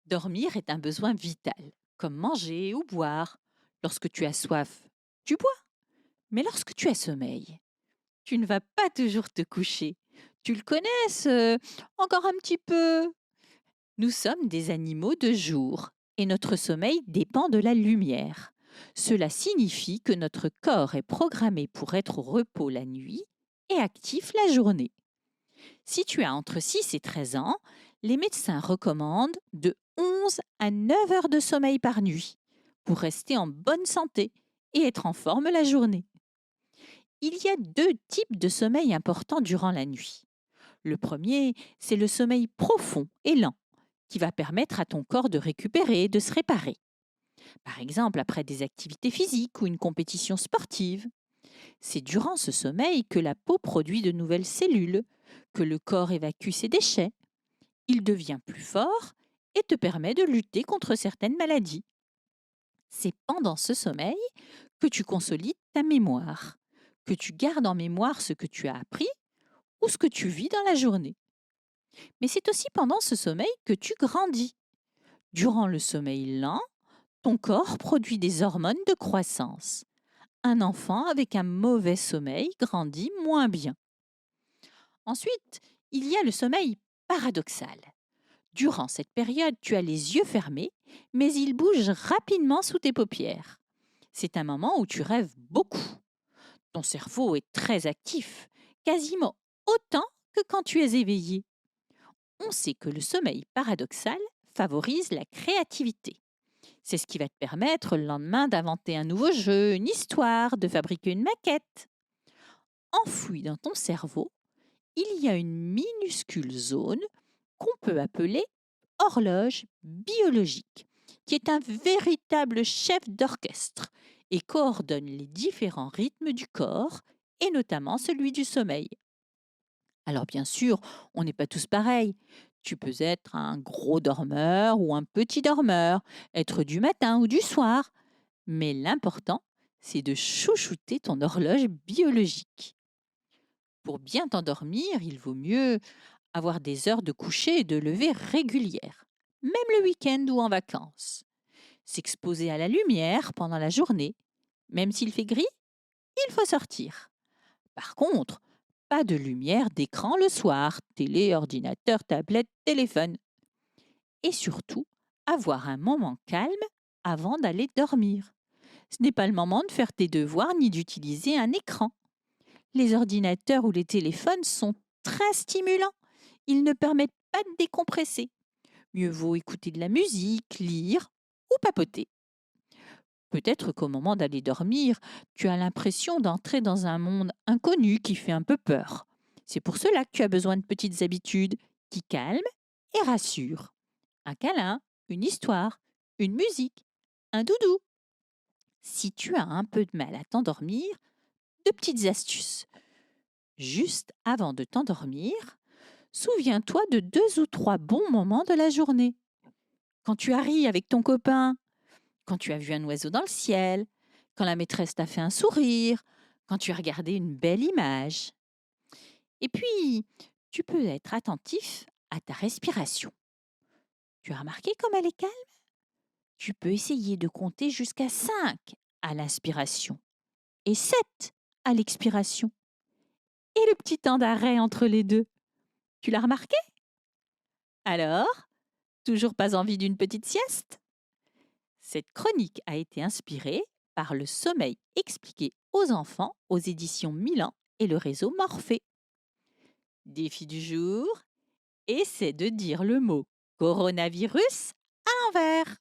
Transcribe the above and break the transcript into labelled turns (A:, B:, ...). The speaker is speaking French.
A: Dormir est un besoin vital, comme manger ou boire. Lorsque tu as soif, tu bois. Mais lorsque tu as sommeil, tu ne vas pas toujours te coucher. Tu le connais, encore un petit peu. Nous sommes des animaux de jour et notre sommeil dépend de la lumière. Cela signifie que notre corps est programmé pour être au repos la nuit et actif la journée. Si tu as entre 6 et 13 ans, les médecins recommandent de 11 à 9 heures de sommeil par nuit pour rester en bonne santé et être en forme la journée. Il y a deux types de sommeil importants durant la nuit. Le premier, c'est le sommeil profond et lent qui va permettre à ton corps de récupérer et de se réparer. Par exemple, après des activités physiques ou une compétition sportive. C'est durant ce sommeil que la peau produit de nouvelles cellules, que le corps évacue ses déchets. Il devient plus fort et te permet de lutter contre certaines maladies. C'est pendant ce sommeil que tu consolides ta mémoire, que tu gardes en mémoire ce que tu as appris ou ce que tu vis dans la journée. Mais c'est aussi pendant ce sommeil que tu grandis. Durant le sommeil lent, ton corps produit des hormones de croissance. Un enfant avec un mauvais sommeil grandit moins bien. Ensuite, il y a le sommeil paradoxal. Durant cette période, tu as les yeux fermés, mais ils bougent rapidement sous tes paupières. C'est un moment où tu rêves beaucoup. Ton cerveau est très actif, quasiment autant que quand tu es éveillé. On sait que le sommeil paradoxal favorise la créativité. C'est ce qui va te permettre le lendemain d'inventer un nouveau jeu, une histoire, de fabriquer une maquette. Enfouie dans ton cerveau, il y a une minuscule zone qu'on peut appeler horloge biologique, qui est un véritable chef d'orchestre et coordonne les différents rythmes du corps et notamment celui du sommeil. Alors bien sûr, on n'est pas tous pareils. Tu peux être un gros dormeur ou un petit dormeur, être du matin ou du soir, mais l'important, c'est de chouchouter ton horloge biologique. Pour bien t'endormir, il vaut mieux avoir des heures de coucher et de lever régulières, même le week-end ou en vacances. S'exposer à la lumière pendant la journée, même s'il fait gris, il faut sortir. Par contre, pas de lumière d'écran le soir, télé, ordinateur, tablette, téléphone. Et surtout, avoir un moment calme avant d'aller dormir. Ce n'est pas le moment de faire tes devoirs ni d'utiliser un écran. Les ordinateurs ou les téléphones sont très stimulants. Ils ne permettent pas de décompresser. Mieux vaut écouter de la musique, lire ou papoter. Peut-être qu'au moment d'aller dormir, tu as l'impression d'entrer dans un monde inconnu qui fait un peu peur. C'est pour cela que tu as besoin de petites habitudes qui calment et rassurent. Un câlin, une histoire, une musique, un doudou. Si tu as un peu de mal à t'endormir, deux petites astuces. Juste avant de t'endormir, souviens-toi de deux ou trois bons moments de la journée. Quand tu as ri avec ton copain, quand tu as vu un oiseau dans le ciel, quand la maîtresse t'a fait un sourire, quand tu as regardé une belle image. Et puis, tu peux être attentif à ta respiration. Tu as remarqué comme elle est calme? Tu peux essayer de compter jusqu'à 5 à l'inspiration et 7 à l'expiration. Et le petit temps d'arrêt entre les deux. Tu l'as remarqué? Alors, toujours pas envie d'une petite sieste? Cette chronique a été inspirée par Le sommeil expliqué aux enfants aux éditions Milan et le réseau Morphée. Défi du jour, essaie de dire le mot coronavirus à l'envers.